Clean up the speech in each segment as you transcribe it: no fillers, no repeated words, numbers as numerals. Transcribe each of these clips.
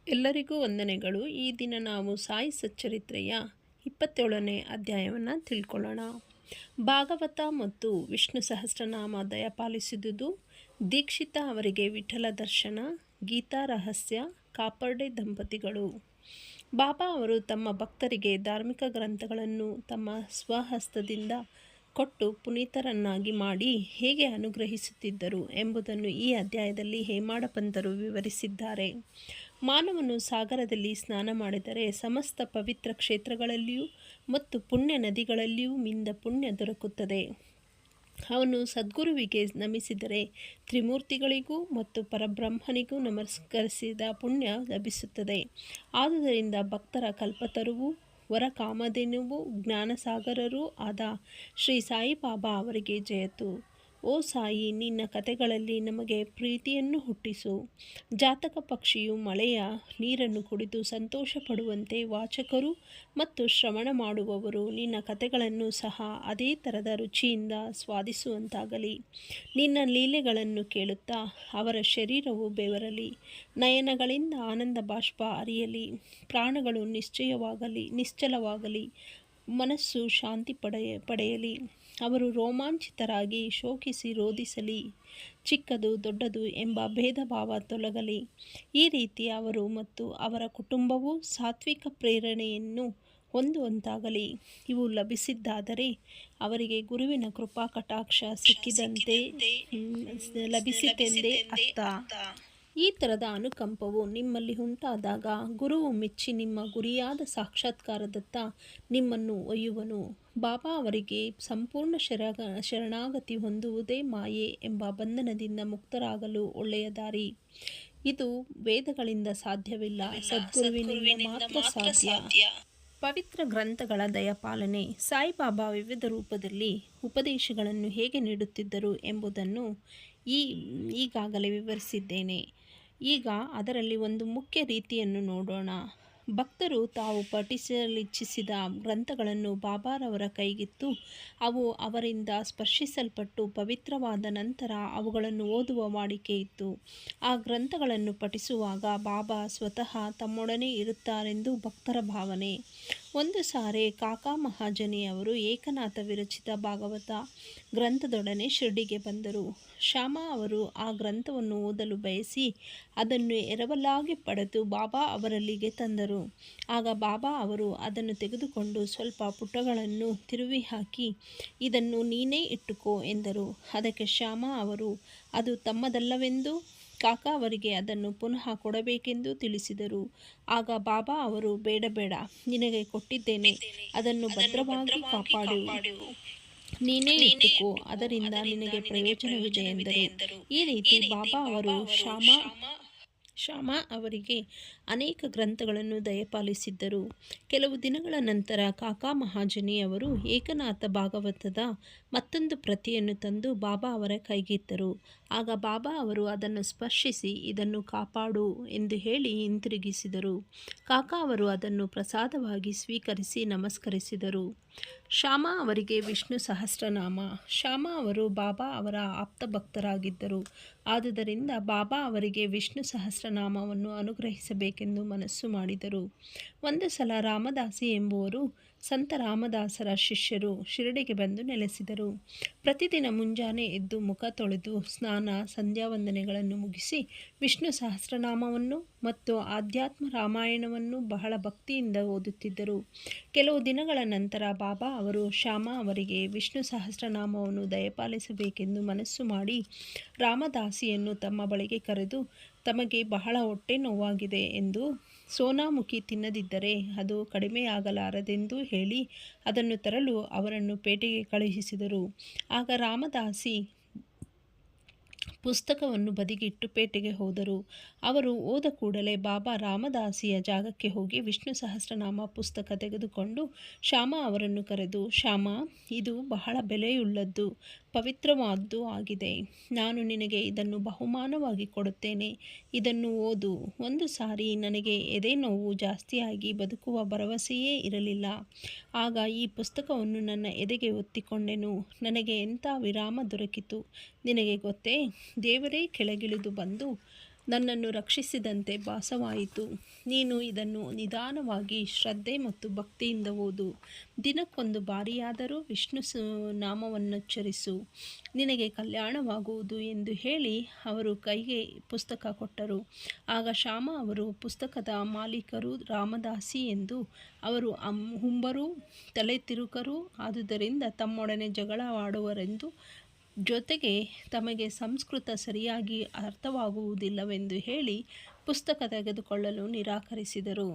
ಎಲ್ಲರಿಗೂ ವಂದನೆಗಳು. ಈ ದಿನ ನಾವು ಸಾಯಿ ಸಚ್ಚರಿತ್ರೆಯ 27ನೇ ಅಧ್ಯಾಯವನ್ನು ತಿಳ್ಕೊಳ್ಳೋಣ. ಭಾಗವತ ಮತ್ತು ವಿಷ್ಣು ಸಹಸ್ರನಾಮ ದಯಪಾಲಿಸಿದುದು. ದೀಕ್ಷಿತ ಅವರಿಗೆ ವಿಠಲ ದರ್ಶನ. ಗೀತಾ ರಹಸ್ಯ. ಕಾಪರ್ಡೆ ದಂಪತಿಗಳು. ಬಾಬಾ ಅವರು ತಮ್ಮ ಭಕ್ತರಿಗೆ ಧಾರ್ಮಿಕ ಗ್ರಂಥಗಳನ್ನು ತಮ್ಮ ಸ್ವಹಸ್ತದಿಂದ ಕೊಟ್ಟು ಪುನೀತರನ್ನಾಗಿ ಮಾಡಿ ಹೇಗೆ ಅನುಗ್ರಹಿಸುತ್ತಿದ್ದರು ಎಂಬುದನ್ನು ಈ ಅಧ್ಯಾಯದಲ್ಲಿ ಹೇಮಾಡ ಪಂತರು ವಿವರಿಸಿದ್ದಾರೆ. ಮಾನವನು ಸಾಗರದಲ್ಲಿ ಸ್ನಾನ ಮಾಡಿದರೆ ಸಮಸ್ತ ಪವಿತ್ರ ಕ್ಷೇತ್ರಗಳಲ್ಲಿಯೂ ಮತ್ತು ಪುಣ್ಯ ನದಿಗಳಲ್ಲಿಯೂ ಮಿಂದ ಪುಣ್ಯ ದೊರಕುತ್ತದೆ. ಅವನು ಸದ್ಗುರುವಿಗೆ ನಮಿಸಿದರೆ ತ್ರಿಮೂರ್ತಿಗಳಿಗೂ ಮತ್ತು ಪರಬ್ರಹ್ಮನಿಗೂ ನಮಸ್ಕರಿಸಿದ ಪುಣ್ಯ ಲಭಿಸುತ್ತದೆ. ಆದುದರಿಂದ ಭಕ್ತರ ಕಲ್ಪತರುವೂ ವರಕಾಮಧೇನುವೂ ಜ್ಞಾನಸಾಗರರೂ ಆದ ಶ್ರೀ ಸಾಯಿಬಾಬಾ ಅವರಿಗೆ ಜಯತು. ಓ ಸಾಯಿ, ನಿನ್ನ ಕಥೆಗಳಲ್ಲಿ ನಮಗೆ ಪ್ರೀತಿಯನ್ನು ಹುಟ್ಟಿಸು. ಜಾತಕ ಪಕ್ಷಿಯು ಮಳೆಯ ನೀರನ್ನು ಕುಡಿದು ಸಂತೋಷ ಪಡುವಂತೆ ವಾಚಕರು ಮತ್ತು ಶ್ರವಣ ಮಾಡುವವರು ನಿನ್ನ ಕಥೆಗಳನ್ನು ಸಹ ಅದೇ ಥರದ ರುಚಿಯಿಂದ ಸ್ವಾದಿಸುವಂತಾಗಲಿ. ನಿನ್ನ ಲೀಲೆಗಳನ್ನು ಕೇಳುತ್ತಾ ಅವರ ಶರೀರವು ಬೆವರಲಿ, ನಯನಗಳಿಂದ ಆನಂದ ಬಾಷ್ಪ ಹರಿಯಲಿ, ಪ್ರಾಣಗಳು ನಿಶ್ಚಲವಾಗಲಿ, ಮನಸ್ಸು ಶಾಂತಿ ಪಡೆಯಲಿ. ಅವರು ರೋಮಾಂಚಿತರಾಗಿ ಶೋಕಿಸಿ ರೋಧಿಸಲಿ. ಚಿಕ್ಕದು ದೊಡ್ಡದು ಎಂಬ ಭೇದ ಭಾವ ತೊಲಗಲಿ. ಈ ರೀತಿ ಅವರು ಮತ್ತು ಅವರ ಕುಟುಂಬವು ಸಾತ್ವಿಕ ಪ್ರೇರಣೆಯನ್ನು ಹೊಂದುವಂತಾಗಲಿ. ಇವು ಲಭಿಸಿದ್ದಾದರೆ ಅವರಿಗೆ ಗುರುವಿನ ಕೃಪಾ ಕಟಾಕ್ಷ ಲಭಿಸಿತೆಂದೇ ಅರ್ಥ. ಈ ಥರದ ಅನುಕಂಪವು ನಿಮ್ಮಲ್ಲಿ ಉಂಟಾದಾಗ ಗುರುವು ಮೆಚ್ಚಿ ನಿಮ್ಮ ಗುರಿಯಾದ ಸಾಕ್ಷಾತ್ಕಾರದತ್ತ ನಿಮ್ಮನ್ನು ಒಯ್ಯುವನು. ಬಾಬಾ ಅವರಿಗೆ ಸಂಪೂರ್ಣ ಶರಣಾಗತಿ ಹೊಂದುವುದೇ ಮಾಯೆ ಎಂಬ ಬಂಧನದಿಂದ ಮುಕ್ತರಾಗಲು ಒಳ್ಳೆಯ ದಾರಿ. ಇದು ವೇದಗಳಿಂದ ಸಾಧ್ಯವಿಲ್ಲ, ಸದ್ಗುರುವಿನಿಂದ ಮಾತ್ರ ಸಾಧ್ಯ. ಪವಿತ್ರ ಗ್ರಂಥಗಳ ದಯಪಾಲನೆ. ಸಾಯಿಬಾಬಾ ವಿವಿಧ ರೂಪದಲ್ಲಿ ಉಪದೇಶಗಳನ್ನು ಹೇಗೆ ನೀಡುತ್ತಿದ್ದರು ಎಂಬುದನ್ನು ಈಗಾಗಲೇ ವಿವರಿಸಿದ್ದೇನೆ. ಈಗ ಅದರಲ್ಲಿ ಒಂದು ಮುಖ್ಯ ರೀತಿಯನ್ನು ನೋಡೋಣ. ಭಕ್ತರು ತಾವು ಪಠಿಸಲಿಚ್ಛಿಸಿದ ಗ್ರಂಥಗಳನ್ನು ಬಾಬಾರವರ ಕೈಗಿತ್ತು ಅವು ಅವರಿಂದ ಸ್ಪರ್ಶಿಸಲ್ಪಟ್ಟು ಪವಿತ್ರವಾದ ನಂತರ ಅವುಗಳನ್ನು ಓದುವ ವಾಡಿಕೆ ಇತ್ತು. ಆ ಗ್ರಂಥಗಳನ್ನು ಪಠಿಸುವಾಗ ಬಾಬಾ ಸ್ವತಃ ತಮ್ಮೊಡನೆ ಇರುತ್ತಾರೆಂದು ಭಕ್ತರ ಭಾವನೆ. ಒಂದು ಸಾರಿ ಕಾಕಾ ಮಹಾಜನಿಯವರು ಏಕನಾಥ ವಿರಚಿತ ಭಾಗವತ ಗ್ರಂಥದೊಡನೆ ಶಿರ್ಡಿಗೆ ಬಂದರು. ಶ್ಯಾಮಾ ಅವರು ಆ ಗ್ರಂಥವನ್ನು ಓದಲು ಬಯಸಿ ಅದನ್ನು ಎರವಲಾಗಿ ಪಡೆದು ಬಾಬಾ ಅವರಲ್ಲಿಗೆ ತಂದರು. ಆಗ ಬಾಬಾ ಅವರು ಅದನ್ನು ತೆಗೆದುಕೊಂಡು ಸ್ವಲ್ಪ ಪುಟಗಳನ್ನು ತಿರುವಿ ಹಾಕಿ, ಇದನ್ನು ನೀನೇ ಇಟ್ಟುಕೋ ಎಂದರು. ಅದಕ್ಕೆ ಶ್ಯಾಮಾ ಅವರು ಅದು ತಮ್ಮದಲ್ಲವೆಂದು ಕಾಕಾ ಅವರಿಗೆ ಅದನ್ನು ಪುನಃ ಕೊಡಬೇಕೆಂದು ತಿಳಿಸಿದರು. ಆಗ ಬಾಬಾ ಅವರು, ಬೇಡ, ನಿನಗೆ ಕೊಟ್ಟಿದ್ದೇನೆ, ಅದನ್ನು ಭದ್ರವಾಗಿ ಕಾಪಾಡು, ನೀನೇ ಇಟ್ಟುಕೋ, ಅದರಿಂದ ನಿನಗೆ ಪ್ರಯೋಜನವಿದೆ ಎಂದರು. ಈ ರೀತಿ ಬಾಬಾ ಅವರು ಶ್ಯಾಮಾ ಅವರಿಗೆ ಅನೇಕ ಗ್ರಂಥಗಳನ್ನು ದಯಪಾಲಿಸಿದ್ದರು. ಕೆಲವು ದಿನಗಳ ನಂತರ ಕಾಕಾ ಮಹಾಜನಿಯವರು ಏಕನಾಥ ಭಾಗವತದ ಮತ್ತೊಂದು ಪ್ರತಿಯನ್ನು ತಂದು ಬಾಬಾ ಅವರ ಕೈಗಿತ್ತರು. ಆಗ ಬಾಬಾ ಅವರು ಅದನ್ನು ಸ್ಪರ್ಶಿಸಿ, ಇದನ್ನು ಕಾಪಾಡು ಎಂದು ಹೇಳಿ ಹಿಂತಿರುಗಿಸಿದರು. ಕಾಕಾ ಅವರು ಅದನ್ನು ಪ್ರಸಾದವಾಗಿ ಸ್ವೀಕರಿಸಿ ನಮಸ್ಕರಿಸಿದರು. ಶ್ಯಾಮಾ ಅವರಿಗೆ ವಿಷ್ಣು ಸಹಸ್ರನಾಮ. ಶ್ಯಾಮಾ ಅವರು ಬಾಬಾ ಅವರ ಆಪ್ತ ಭಕ್ತರಾಗಿದ್ದರು. ಆದುದರಿಂದ ಬಾಬಾ ಅವರಿಗೆ ವಿಷ್ಣು ಸಹಸ್ರನಾಮವನ್ನು ಅನುಗ್ರಹಿಸಬೇಕೆಂದು ಮನಸ್ಸು ಮಾಡಿದರು. ಒಂದು ಸಲ ರಾಮದಾಸಿ ಎಂಬುವರು ಸಂತ ರಾಮದಾಸರ ಶಿಷ್ಯರು ಶಿರಡಿಗೆ ಬಂದು ನೆಲೆಸಿದರು. ಪ್ರತಿದಿನ ಮುಂಜಾನೆ ಎದ್ದು ಮುಖ ತೊಳೆದು ಸ್ನಾನ ಸಂಧ್ಯಾವಂದನೆಗಳನ್ನು ಮುಗಿಸಿ ವಿಷ್ಣು ಸಹಸ್ರನಾಮವನ್ನು ಮತ್ತು ಆಧ್ಯಾತ್ಮ ರಾಮಾಯಣವನ್ನು ಬಹಳ ಭಕ್ತಿಯಿಂದ ಓದುತ್ತಿದ್ದರು. ಕೆಲವು ದಿನಗಳ ನಂತರ ಬಾಬಾ ಅವರು ಶ್ಯಾಮಾ ಅವರಿಗೆ ವಿಷ್ಣು ಸಹಸ್ರನಾಮವನ್ನು ದಯಪಾಲಿಸಬೇಕೆಂದು ಮನಸ್ಸು ಮಾಡಿ ರಾಮದಾಸಿಯನ್ನು ತಮ್ಮ ಬಳಿಗೆ ಕರೆದು, ತಮಗೆ ಬಹಳ ಹೊಟ್ಟೆ ನೋವಾಗಿದೆ ಎಂದು, ಸೋನಾಮುಖಿ ತಿನ್ನದಿದ್ದರೆ ಅದು ಕಡಿಮೆಯಾಗಲಾರದೆಂದು ಹೇಳಿ ಅದನ್ನು ತರಲು ಅವರನ್ನು ಪೇಟೆಗೆ ಕಳುಹಿಸಿದರು. ಆಗ ರಾಮದಾಸಿ ಪುಸ್ತಕವನ್ನು ಬದಿಗಿಟ್ಟು ಪೇಟೆಗೆ ಹೋದರು. ಅವರು ಹೋದ ಕೂಡಲೇ ಬಾಬಾ ರಾಮದಾಸಿಯ ಜಾಗಕ್ಕೆ ಹೋಗಿ ವಿಷ್ಣು ಸಹಸ್ರನಾಮ ಪುಸ್ತಕ ತೆಗೆದುಕೊಂಡು ಶ್ಯಾಮಾ ಅವರನ್ನು ಕರೆದು, ಶ್ಯಾಮಾ, ಇದು ಬಹಳ ಬೆಲೆಯುಳ್ಳದ್ದು, ಪವಿತ್ರವಾದ್ದು ಆಗಿದೆ. ನಾನು ನಿನಗೆ ಇದನ್ನು ಬಹುಮಾನವಾಗಿ ಕೊಡುತ್ತೇನೆ. ಇದನ್ನು ಓದು. ಒಂದು ಸಾರಿ ನನಗೆ ಎದೆ ನೋವು ಜಾಸ್ತಿಯಾಗಿ ಬದುಕುವ ಭರವಸೆಯೇ ಇರಲಿಲ್ಲ. ಆಗ ಈ ಪುಸ್ತಕವನ್ನು ನನ್ನ ಎದೆಗೆ ಒತ್ತಿಕೊಂಡೆನು. ನನಗೆ ಎಂಥ ವಿರಾಮ ದೊರಕಿತು ನಿನಗೆ ಗೊತ್ತೇ? ದೇವರೇ ಕೆಳಗಿಳಿದು ಬಂದು ನನ್ನನ್ನು ರಕ್ಷಿಸಿದಂತೆ ಭಾಸವಾಯಿತು. ನೀನು ಇದನ್ನು ನಿಧಾನವಾಗಿ ಶ್ರದ್ಧೆ ಮತ್ತು ಭಕ್ತಿಯಿಂದ ಓದು. ದಿನಕ್ಕೊಂದು ಬಾರಿಯಾದರೂ ವಿಷ್ಣು ನಾಮವನ್ನುಚ್ಚರಿಸು. ನಿನಗೆ ಕಲ್ಯಾಣವಾಗುವುದು ಎಂದು ಹೇಳಿ ಅವರು ಕೈಗೆ ಪುಸ್ತಕ ಕೊಟ್ಟರು. ಆಗ ಶ್ಯಾಮ ಅವರು ಪುಸ್ತಕದ ಮಾಲೀಕರು ರಾಮದಾಸಿ ಎಂದು, ಅವರು ಹುಂಬರು, ತಲೆ ತಿರುಕರು, ಆದುದರಿಂದ ತಮ್ಮೊಡನೆ ಜಗಳವಾಡುವರೆಂದು, ಜೊತೆಗೆ ತಮಗೆ ಸಂಸ್ಕೃತ ಸರಿಯಾಗಿ ಅರ್ಥವಾಗುವುದಿಲ್ಲವೆಂದು ಹೇಳಿ ಪುಸ್ತಕ ತೆಗೆದುಕೊಳ್ಳಲು ನಿರಾಕರಿಸಿದರು.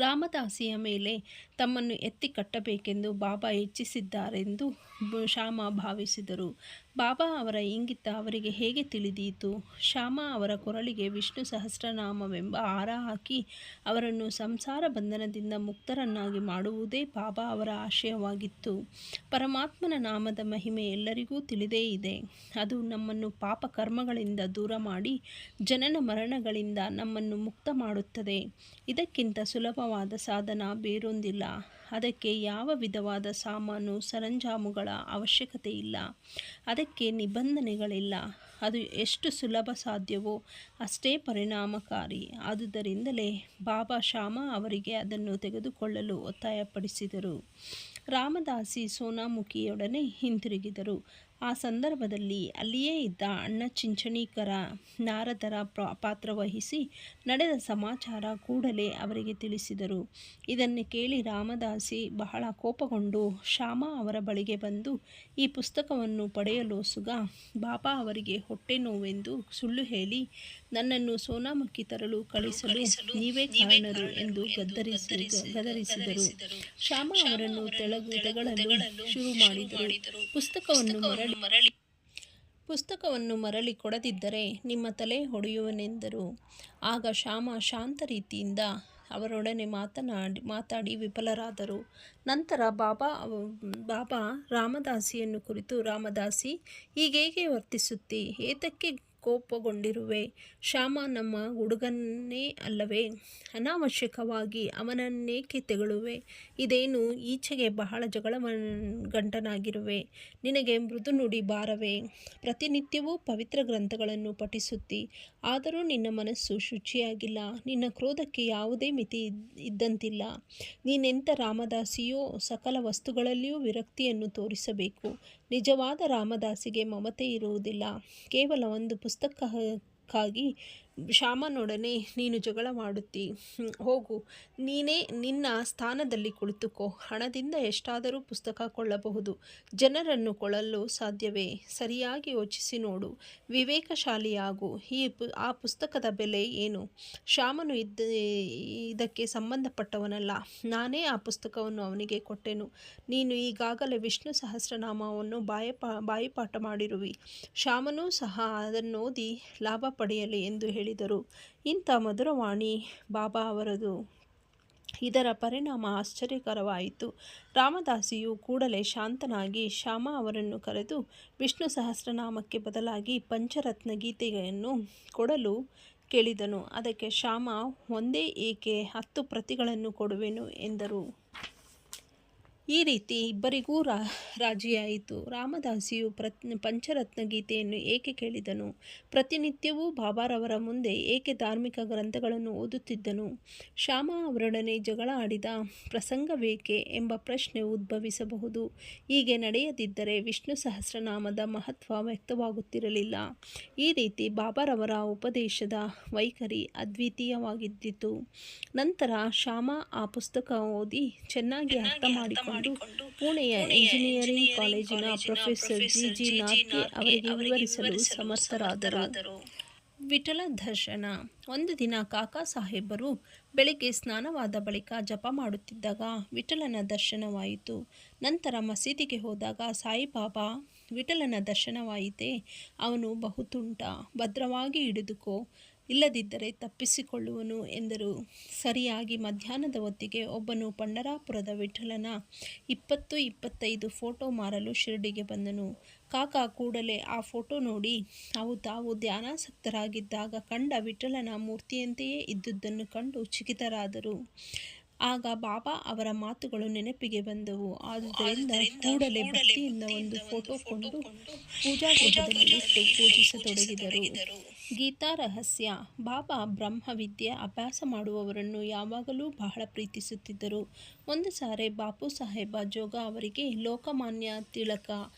ರಾಮದಾಸಿಯ ಮೇಲೆ ತಮ್ಮನ್ನು ಎತ್ತಿ ಕಟ್ಟಬೇಕೆಂದು ಬಾಬಾ ಇಚ್ಛಿಸಿದ್ದಾರೆಂದು ಶ್ಯಾಮ ಭಾವಿಸಿದರು. ಬಾಬಾ ಅವರ ಇಂಗಿತ ಅವರಿಗೆ ಹೇಗೆ ತಿಳಿದೀತು? ಶ್ಯಾಮ ಅವರ ಕೊರಳಿಗೆ ವಿಷ್ಣು ಸಹಸ್ರನಾಮವೆಂಬ ಹಾರ ಹಾಕಿ ಅವರನ್ನು ಸಂಸಾರ ಬಂಧನದಿಂದ ಮುಕ್ತರನ್ನಾಗಿ ಮಾಡುವುದೇ ಬಾಬಾ ಅವರ ಆಶಯವಾಗಿತ್ತು. ಪರಮಾತ್ಮನ ನಾಮದ ಮಹಿಮೆ ಎಲ್ಲರಿಗೂ ತಿಳಿದೇ ಇದೆ. ಅದು ನಮ್ಮನ್ನು ಪಾಪ ಕರ್ಮಗಳಿಂದ ದೂರ ಮಾಡಿ ಜನನ ಮರಣಗಳಿಂದ ನಮ್ಮನ್ನು ಮುಕ್ತ ಮಾಡುತ್ತದೆ. ಇದಕ್ಕಿಂತ ಸುಲಭವಾದ ಸಾಧನ ಬೇರೊಂದಿಲ್ಲ. ಅದಕ್ಕೆ ಯಾವ ವಿಧವಾದ ಸಾಮಾನು ಸರಂಜಾಮುಗಳ ಅವಶ್ಯಕತೆ ಇಲ್ಲ. ಅದಕ್ಕೆ ನಿಬಂಧನೆಗಳಿಲ್ಲ. ಅದು ಎಷ್ಟು ಸುಲಭ ಸಾಧ್ಯವೋ ಅಷ್ಟೇ ಪರಿಣಾಮಕಾರಿ. ಆದುದರಿಂದಲೇ ಬಾಬಾ ಶ್ಯಾಮ ಅವರಿಗೆ ಅದನ್ನು ತೆಗೆದುಕೊಳ್ಳಲು ಒತ್ತಾಯಪಡಿಸಿದರು. ರಾಮದಾಸಿ ಸೋನಾಮುಖಿಯೊಡನೆ ಹಿಂತಿರುಗಿದರು. ಆ ಸಂದರ್ಭದಲ್ಲಿ ಅಲ್ಲಿಯೇ ಇದ್ದ ಅಣ್ಣ ಚಿಂಚಣೀಕರ ನಾರದರ ಪಾತ್ರವಹಿಸಿ ನಡೆದ ಸಮಾಚಾರ ಕೂಡಲೇ ಅವರಿಗೆ ತಿಳಿಸಿದರು. ಇದನ್ನು ಕೇಳಿ ರಾಮದಾಸಿ ಬಹಳ ಕೋಪಗೊಂಡು ಶ್ಯಾಮ ಅವರ ಬಳಿಗೆ ಬಂದು, ಈ ಪುಸ್ತಕವನ್ನು ಪಡೆಯಲು ಸುಗ ಬಾಬಾ ಅವರಿಗೆ ಹೊಟ್ಟೆ ನೋವೆಂದು ಸುಳ್ಳು ಹೇಳಿ ನನ್ನನ್ನು ಸೋನಾಮುಖಿ ತರಲು ಕಳಿಸಲು ನೀವೇ ಕಾರಣರು ಎಂದು ಗದರಿಸಿದರು. ಶ್ಯಾಮ ಅವರನ್ನು ತೆಗಳಲು ಶುರು ಮಾಡಿದರು. ಪುಸ್ತಕವನ್ನು ಮರಳಿ ಕೊಡದಿದ್ದರೆ ನಿಮ್ಮ ತಲೆ ಹೊಡೆಯುವನೆಂದರು. ಆಗ ಶ್ಯಾಮ ಶಾಂತ ರೀತಿಯಿಂದ ಅವರೊಡನೆ ಮಾತಾಡಿ ವಿಫಲರಾದರು. ನಂತರ ಬಾಬಾ ರಾಮದಾಸಿಯನ್ನು ಕುರಿತು, ರಾಮದಾಸಿ, ಹೀಗೇಗೆ ವರ್ತಿಸುತ್ತಿ? ಏತಕ್ಕೆ ಕೋಪಗೊಂಡಿರುವೆ? ಶ್ಯಾಮ ನಮ್ಮ ಹುಡುಗನೇ ಅಲ್ಲವೇ? ಅನಾವಶ್ಯಕವಾಗಿ ಅವನನ್ನೇಕೆ ತೆಗಳುವೆ? ಇದೇನು ಈಚೆಗೆ ಬಹಳ ಗಂಟನಾಗಿರುವೆ? ನಿನಗೆ ಮೃದು ನುಡಿ ಬಾರವೇ? ಪ್ರತಿನಿತ್ಯವೂ ಪವಿತ್ರ ಗ್ರಂಥಗಳನ್ನು ಪಠಿಸುತ್ತಿ, ಆದರೂ ನಿನ್ನ ಮನಸ್ಸು ಶುಚಿಯಾಗಿಲ್ಲ. ನಿನ್ನ ಕ್ರೋಧಕ್ಕೆ ಯಾವುದೇ ಮಿತಿ ಇದ್ದಂತಿಲ್ಲ. ನೀನೆಂಥ ರಾಮದಾಸಿಯೋ? ಸಕಲ ವಸ್ತುಗಳಲ್ಲಿಯೂ ವಿರಕ್ತಿಯನ್ನು ತೋರಿಸಬೇಕು. ನಿಜವಾದ ರಾಮದಾಸಿಗೆ ಮಮತೆ ಇರುವುದಿಲ್ಲ. ಕೇವಲ ಒಂದು ಪುಸ್ತಕಕ್ಕಾಗಿ ಶ್ಯಾಮನೊಡನೆ ನೀನು ಜಗಳವಾಡುತ್ತಿ. ಹೋಗು, ನೀನೇ ನಿನ್ನ ಸ್ಥಾನದಲ್ಲಿ ಕುಳಿತುಕೋ. ಹಣದಿಂದ ಎಷ್ಟಾದರೂ ಪುಸ್ತಕ ಕೊಳ್ಳಬಹುದು. ಜನರನ್ನು ಕೊಳ್ಳಲು ಸಾಧ್ಯವೇ? ಸರಿಯಾಗಿ ಯೋಚಿಸಿ ನೋಡು. ವಿವೇಕಶಾಲಿಯಾಗು. ಆ ಪುಸ್ತಕದ ಬೆಲೆ ಏನು? ಶ್ಯಾಮನು ಇದಕ್ಕೆ ಸಂಬಂಧಪಟ್ಟವನಲ್ಲ. ನಾನೇ ಆ ಪುಸ್ತಕವನ್ನು ಅವನಿಗೆ ಕೊಟ್ಟೆನು. ನೀನು ಈಗಾಗಲೇ ವಿಷ್ಣು ಸಹಸ್ರನಾಮವನ್ನು ಬಾಯಿಪಾಠ ಮಾಡಿರುವಿ. ಶ್ಯಾಮನೂ ಸಹ ಅದನ್ನೋದಿ ಲಾಭ ಪಡೆಯಲಿ ಎಂದು ಹೇಳಿದರು. ಇಂಥ ಮಧುರವಾಣಿ ಬಾಬಾ ಅವರದು. ಇದರ ಪರಿಣಾಮ ಆಶ್ಚರ್ಯಕರವಾಯಿತು. ರಾಮದಾಸಿಯು ಕೂಡಲೇ ಶಾಂತನಾಗಿ ಶ್ಯಾಮ ಅವರನ್ನು ಕರೆದು ವಿಷ್ಣು ಸಹಸ್ರನಾಮಕ್ಕೆ ಬದಲಾಗಿ ಪಂಚರತ್ನ ಗೀತೆಯನ್ನು ಕೊಡಲು ಕೇಳಿದನು. ಅದಕ್ಕೆ ಶ್ಯಾಮ, ಒಂದೇ ಏಕೆ 10 ಪ್ರತಿಗಳನ್ನು ಕೊಡುವೆನು ಎಂದರು. ಈ ರೀತಿ ಇಬ್ಬರಿಗೂ ರಾಜಿಯಾಯಿತು. ರಾಮದಾಸಿಯು ಪಂಚರತ್ನ ಗೀತೆಯನ್ನು ಏಕೆ ಕೇಳಿದನು? ಪ್ರತಿನಿತ್ಯವೂ ಬಾಬಾರವರ ಮುಂದೆ ಏಕೆ ಧಾರ್ಮಿಕ ಗ್ರಂಥಗಳನ್ನು ಓದುತ್ತಿದ್ದನು? ಶ್ಯಾಮ ಅವರೊಡನೆ ಜಗಳ ಆಡಿದ ಪ್ರಸಂಗವೇಕೆ ಎಂಬ ಪ್ರಶ್ನೆ ಉದ್ಭವಿಸಬಹುದು. ಹೀಗೆ ನಡೆಯದಿದ್ದರೆ ವಿಷ್ಣು ಸಹಸ್ರನಾಮದ ಮಹತ್ವ ವ್ಯಕ್ತವಾಗುತ್ತಿರಲಿಲ್ಲ. ಈ ರೀತಿ ಬಾಬಾರವರ ಉಪದೇಶದ ವೈಖರಿ ಅದ್ವಿತೀಯವಾಗಿದ್ದಿತು. ನಂತರ ಶ್ಯಾಮ ಆ ಪುಸ್ತಕ ಓದಿ ಚೆನ್ನಾಗಿ ಅರ್ಥ ಮಾಡಿಕೊಂಡು ಪುಣೆಯ ಇಂಜಿನಿಯರಿಂಗ್ ಕಾಲೇಜಿನ ಪ್ರೊಫೆಸರ್ ಜಿ ನಾಥ್ಗೆ ಅವರಿಗೆ ವಿವರಿಸಲು ಸಮರ್ಥರಾದರು. ವಿಠಲ ದರ್ಶನ. ಒಂದು ದಿನ ಕಾಕಾ ಸಾಹೇಬರು ಬೆಳಿಗ್ಗೆ ಸ್ನಾನವಾದ ಬಳಿಕ ಜಪ ಮಾಡುತ್ತಿದ್ದಾಗ ವಿಠಲನ ದರ್ಶನವಾಯಿತು. ನಂತರ ಮಸೀದಿಗೆ ಹೋದಾಗ ಸಾಯಿಬಾಬಾ, ವಿಠಲನ ದರ್ಶನವಾಯಿತೆ? ಅವನು ಬಹುತುಂಟ, ಭದ್ರವಾಗಿ ಹಿಡಿದುಕೋ, ಇಲ್ಲದಿದ್ದರೆ ತಪ್ಪಿಸಿಕೊಳ್ಳುವನು ಎಂದರು. ಸರಿಯಾಗಿ ಮಧ್ಯಾಹ್ನದ ಹೊತ್ತಿಗೆ ಒಬ್ಬನು ಪಂಢರಾಪುರದ ವಿಠಲನ 20-25 ಫೋಟೋ ಮಾರಲು ಶಿರಡಿಗೆ ಬಂದನು. ಕಾಕಾ ಕೂಡಲೇ ಆ ಫೋಟೋ ನೋಡಿ ಅವು ತಾವು ಧ್ಯಾನಾಸಕ್ತರಾಗಿದ್ದಾಗ ಕಂಡ ವಿಠಲನ ಮೂರ್ತಿಯಂತೆಯೇ ಇದ್ದುದನ್ನು ಕಂಡು ಚಕಿತರಾದರು. ಆಗ ಬಾಬಾ ಅವರ ಮಾತುಗಳು ನೆನಪಿಗೆ ಬಂದವು. ಆದುದರಿಂದ ಕೂಡಲೇ ಭಕ್ತಿಯಿಂದ ಒಂದು ಫೋಟೋ ಕೊಂಡು ಪೂಜಾಗೃಹದಲ್ಲಿ ಇಟ್ಟು ಪೂಜಿಸತೊಡಗಿದರು. ಗೀತಾ ರಹಸ್ಯ. ಬಾಬಾ ಬ್ರಹ್ಮವಿದ್ಯೆ ಅಭ್ಯಾಸ ಮಾಡುವವರನ್ನು ಯಾವಾಗಲೂ ಬಹಳ ಪ್ರೀತಿಸುತ್ತಿದ್ದರು. ಒಂದು ಸಾರಿ ಬಾಪು ಸಾಹೇಬ ಜೋಗ ಅವರಿಗೆ ಲೋಕಮಾನ್ಯ ತಿಲಕ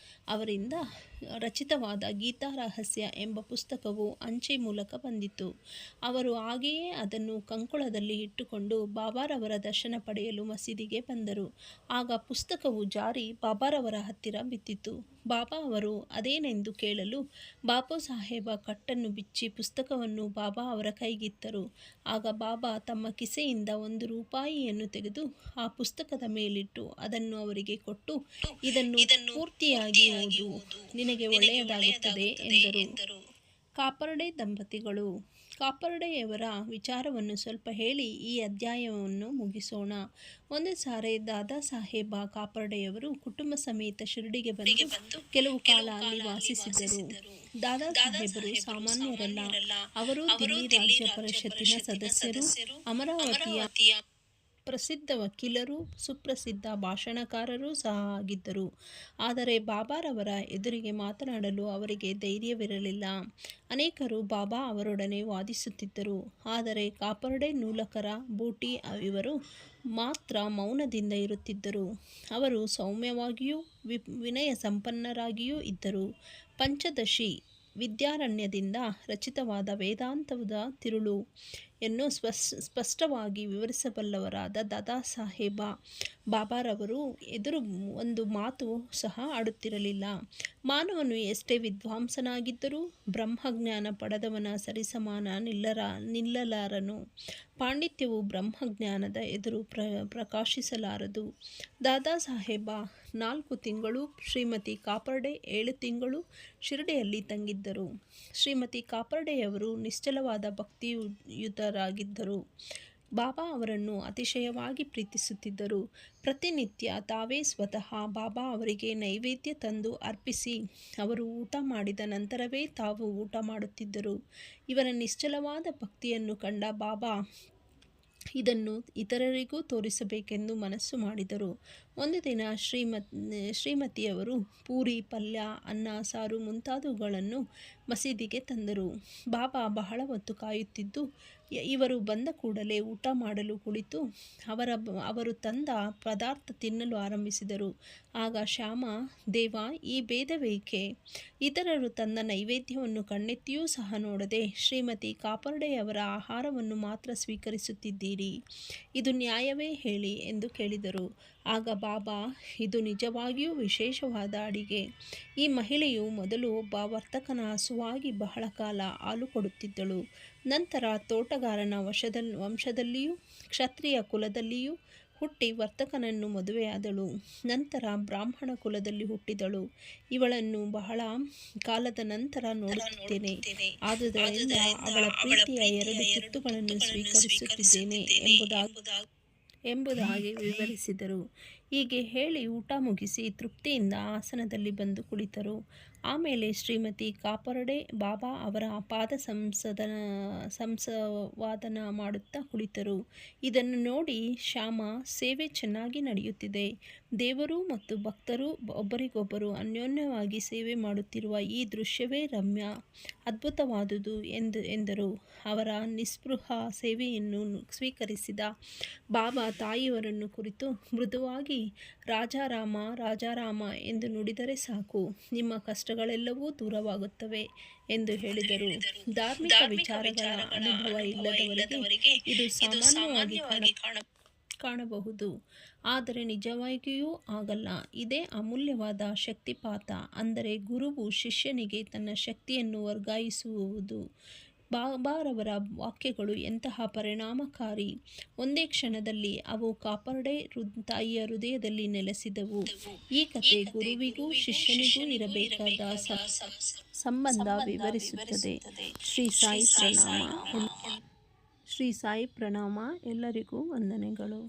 ಅವರಿಂದ ರಚಿತವಾದ ಗೀತಾ ರಹಸ್ಯ ಎಂಬ ಪುಸ್ತಕವು ಅಂಚೆ ಮೂಲಕ ಬಂದಿತು. ಅವರು ಹಾಗೆಯೇ ಅದನ್ನು ಕಂಕುಳದಲ್ಲಿ ಇಟ್ಟುಕೊಂಡು ಬಾಬಾರವರ ದರ್ಶನ ಪಡೆಯಲು ಮಸೀದಿಗೆ ಬಂದರು. ಆಗ ಪುಸ್ತಕವು ಜಾರಿ ಬಾಬಾರವರ ಹತ್ತಿರ ಬಿದ್ದಿತು. ಬಾಬಾ ಅವರು ಅದೇನೆಂದು ಕೇಳಲು ಬಾಪು ಸಾಹೇಬ ಕಟ್ಟನ್ನು ಬಿಚ್ಚಿ ಪುಸ್ತಕವನ್ನು ಬಾಬಾ ಅವರ ಕೈಗಿತ್ತರು. ಆಗ ಬಾಬಾ ತಮ್ಮ ಕಿಸೆಯಿಂದ 1 ರೂಪಾಯಿಯನ್ನು ತೆಗೆದು ಆ ಪುಸ್ತಕದ ಮೇಲಿಟ್ಟು ಅದನ್ನು ಅವರಿಗೆ ಕೊಟ್ಟು, ಇದನ್ನು ಪೂರ್ತಿಯಾಗಿ ಓದು, ನಿನಗೆ ಒಳ್ಳೆಯದಾಗುತ್ತದೆ ಎಂದರು. ಕಾಪರ್ಡೆ ದಂಪತಿಗಳು. ಕಾಪರ್ಡೆಯವರ ವಿಚಾರವನ್ನು ಸ್ವಲ್ಪ ಹೇಳಿ ಈ ಅಧ್ಯಾಯವನ್ನು ಮುಗಿಸೋಣ. ಒಂದು ಸಾರಿ ದಾದಾ ಸಾಹೇಬ ಕಾಪರ್ಡೆಯವರು ಕುಟುಂಬ ಸಮೇತ ಶಿರಡಿಗೆ ಬಂದು ಕೆಲವು ಕಾಲ ಅಲ್ಲಿ ವಾಸಿಸಿದ್ದರು. ದಾದಾ ಸಾಹೇಬರು ಸಾಮಾನ್ಯರಲ್ಲ. ಅವರು ದಿಲ್ಲಿ ರಾಜ್ಯ ಪರಿಷತ್ತಿನ ಸದಸ್ಯರು, ಅಮರಾವತಿಯ ಪ್ರಸಿದ್ಧ ವಕೀಲರು, ಸುಪ್ರಸಿದ್ಧ ಭಾಷಣಕಾರರೂ ಸಹ ಆಗಿದ್ದರು. ಆದರೆ ಬಾಬಾರವರ ಎದುರಿಗೆ ಮಾತನಾಡಲು ಅವರಿಗೆ ಧೈರ್ಯವಿರಲಿಲ್ಲ. ಅನೇಕರು ಬಾಬಾ ಅವರೊಡನೆ ವಾದಿಸುತ್ತಿದ್ದರು. ಆದರೆ ಕಾಪರ್ಡೆ, ನೂಲಕರ, ಬೂಟಿ ಇವರು ಮಾತ್ರ ಮೌನದಿಂದ ಇರುತ್ತಿದ್ದರು. ಅವರು ಸೌಮ್ಯವಾಗಿಯೂ ವಿನಯ ಸಂಪನ್ನರಾಗಿಯೂ ಇದ್ದರು. ಪಂಚದಶಿ ವಿದ್ಯಾರಣ್ಯದಿಂದ ರಚಿತವಾದ ವೇದಾಂತದ ತಿರುಳು ಯನ್ನು ಸ್ಪಷ್ಟವಾಗಿ ವಿವರಿಸಬಲ್ಲವರಾದ ದಾದಾ ಸಾಹೇಬ ಬಾಬಾರವರು ಎದುರು ಒಂದು ಮಾತು ಸಹ ಆಡುತ್ತಿರಲಿಲ್ಲ. ಮಾನವನು ಎಷ್ಟೇ ವಿದ್ವಾಂಸನಾಗಿದ್ದರೂ ಬ್ರಹ್ಮಜ್ಞಾನ ಪಡೆದವನ ಸರಿಸಮಾನ ನಿಲ್ಲಲಾರನು. ಪಾಂಡಿತ್ಯವು ಬ್ರಹ್ಮಜ್ಞಾನದ ಎದುರು ಪ್ರಕಾಶಿಸಲಾರದು. ದಾದಾ ಸಾಹೇಬ 4 ತಿಂಗಳು, ಶ್ರೀಮತಿ ಕಾಪರ್ಡೆ 7 ತಿಂಗಳು ಶಿರಡಿಯಲ್ಲಿ ತಂಗಿದ್ದರು. ಶ್ರೀಮತಿ ಕಾಪರ್ಡೆಯವರು ನಿಶ್ಚಲವಾದ ಭಕ್ತಿಯುತರಾಗಿದ್ದರು. ಬಾಬಾ ಅವರನ್ನು ಅತಿಶಯವಾಗಿ ಪ್ರೀತಿಸುತ್ತಿದ್ದರು. ಪ್ರತಿನಿತ್ಯ ತಾವೇ ಸ್ವತಃ ಬಾಬಾ ಅವರಿಗೆ ನೈವೇದ್ಯ ತಂದು ಅರ್ಪಿಸಿ ಅವರು ಊಟ ಮಾಡಿದ ನಂತರವೇ ತಾವು ಊಟ ಮಾಡುತ್ತಿದ್ದರು. ಇವರ ನಿಶ್ಚಲವಾದ ಭಕ್ತಿಯನ್ನು ಕಂಡ ಬಾಬಾ ಇದನ್ನು ಇತರರಿಗೂ ತೋರಿಸಬೇಕೆಂದು ಮನಸ್ಸು ಮಾಡಿದರು. ಒಂದು ದಿನ ಶ್ರೀಮತಿಯವರು ಪೂರಿ, ಪಲ್ಯ, ಅನ್ನ, ಸಾರು ಮುಂತಾದವುಗಳನ್ನು ಮಸೀದಿಗೆ ತಂದರು. ಬಾಬಾ ಬಹಳ ಹೊತ್ತು ಕಾಯುತ್ತಿದ್ದು, ಇವರು ಬಂದ ಕೂಡಲೇ ಊಟ ಮಾಡಲು ಕುಳಿತು ಅವರು ತಂದ ಪದಾರ್ಥ ತಿನ್ನಲು ಆರಂಭಿಸಿದರು. ಆಗ ಶ್ಯಾಮ, ದೇವ, ಈ ಭೇದವೇಕೆ? ಇತರರು ತಂದ ನೈವೇದ್ಯವನ್ನು ಕಣ್ಣೆತ್ತಿಯೂ ಸಹ ನೋಡದೆ ಶ್ರೀಮತಿ ಕಾಪರ್ಡೆಯವರ ಆಹಾರವನ್ನು ಮಾತ್ರ ಸ್ವೀಕರಿಸುತ್ತಿದ್ದೀರಿ. ಇದು ನ್ಯಾಯವೇ ಹೇಳಿ ಎಂದು ಕೇಳಿದರು. ಆಗ ಬಾಬಾ, ಇದು ನಿಜವಾಗಿಯೂ ವಿಶೇಷವಾದ ಅಡಿಗೆ. ಈ ಮಹಿಳೆಯು ಮೊದಲು ಒಬ್ಬ ವರ್ತಕನ ಹಸುವಾಗಿ ಬಹಳ ಕಾಲ ಹಾಲು ಕೊಡುತ್ತಿದ್ದಳು. ನಂತರ ತೋಟಗಾರನ ವಂಶದಲ್ಲಿಯೂ ಕ್ಷತ್ರಿಯ ಕುಲದಲ್ಲಿಯೂ ಹುಟ್ಟಿ ವರ್ತಕನನ್ನು ಮದುವೆಯಾದಳು. ನಂತರ ಬ್ರಾಹ್ಮಣ ಕುಲದಲ್ಲಿ ಹುಟ್ಟಿದಳು. ಇವಳನ್ನು ಬಹಳ ಕಾಲದ ನಂತರ ನೋಡುತ್ತಿದ್ದೇನೆ. ಆದುದರಿಂದ ಅವಳ ಪ್ರೀತಿಯ 2 ತುತ್ತುಗಳನ್ನು ಸ್ವೀಕರಿಸುತ್ತಿದ್ದೇನೆ ಎಂಬುದಾಗಿ ವಿವರಿಸಿದರು. ಹೀಗೆ ಹೇಳಿ ಊಟ ಮುಗಿಸಿ ತೃಪ್ತಿಯಿಂದ ಆಸನದಲ್ಲಿ ಬಂದು ಕುಳಿತರು. ಆಮೇಲೆ ಶ್ರೀಮತಿ ಕಾಪರ್ಡೆ ಬಾಬಾ ಅವರ ಪಾದ ಸಂಸವಾದನ ಮಾಡುತ್ತಾ ಕುಳಿತರು. ಇದನ್ನು ನೋಡಿ ಶ್ಯಾಮ, ಸೇವೆ ಚೆನ್ನಾಗಿ ನಡೆಯುತ್ತಿದೆ. ದೇವರು ಮತ್ತು ಭಕ್ತರು ಒಬ್ಬರಿಗೊಬ್ಬರು ಅನ್ಯೋನ್ಯವಾಗಿ ಸೇವೆ ಮಾಡುತ್ತಿರುವ ಈ ದೃಶ್ಯವೇ ರಮ್ಯ, ಅದ್ಭುತವಾದುದು ಎಂದರು. ಅವರ ನಿಸ್ಪೃಹ ಸೇವೆಯನ್ನು ಸ್ವೀಕರಿಸಿದ ಬಾಬಾ ತಾಯಿಯವರನ್ನು ಕುರಿತು ಮೃದುವಾಗಿ, ರಾಜಾರಾಮ, ರಾಜಾರಾಮ ಎಂದು ನುಡಿದರೆ ಸಾಕು, ನಿಮ್ಮ ಕಷ್ಟಗಳೆಲ್ಲವೂ ದೂರವಾಗುತ್ತವೆ ಎಂದು ಹೇಳಿದರು. ಧಾರ್ಮಿಕ ವಿಚಾರಗಳ ಅನುಭವ ಇಲ್ಲದವರಿಗೆ ಇದು ಸಾಮಾನ್ಯವಾಗಿ ಕಾಣಬಹುದು, ಆದರೆ ನಿಜವಾಗಿಯೂ ಆಗಲ್ಲ. ಇದೇ ಅಮೂಲ್ಯವಾದ ಶಕ್ತಿಪಾತ. ಅಂದರೆ ಗುರುವು ಶಿಷ್ಯನಿಗೆ ತನ್ನ ಶಕ್ತಿಯನ್ನು ವರ್ಗಾಯಿಸುವುದು. ಬಾಬಾರವರ ವಾಕ್ಯಗಳು ಎಂತಹ ಪರಿಣಾಮಕಾರಿ! ಒಂದೇ ಕ್ಷಣದಲ್ಲಿ ಅವು ಕಾಪರ್ಡೆ ತಾಯಿಯ ಹೃದಯದಲ್ಲಿ ನೆಲೆಸಿದವು. ಈ ಕಥೆ ಗುರುವಿಗೂ ಶಿಷ್ಯನಿಗೂ ಇರಬೇಕಾದ ಸಂಬಂಧ ವಿವರಿಸುತ್ತದೆ. ಶ್ರೀ ಸಾಯಿ ಪ್ರಣಾಮ. ಎಲ್ಲರಿಗೂ ವಂದನೆಗಳು.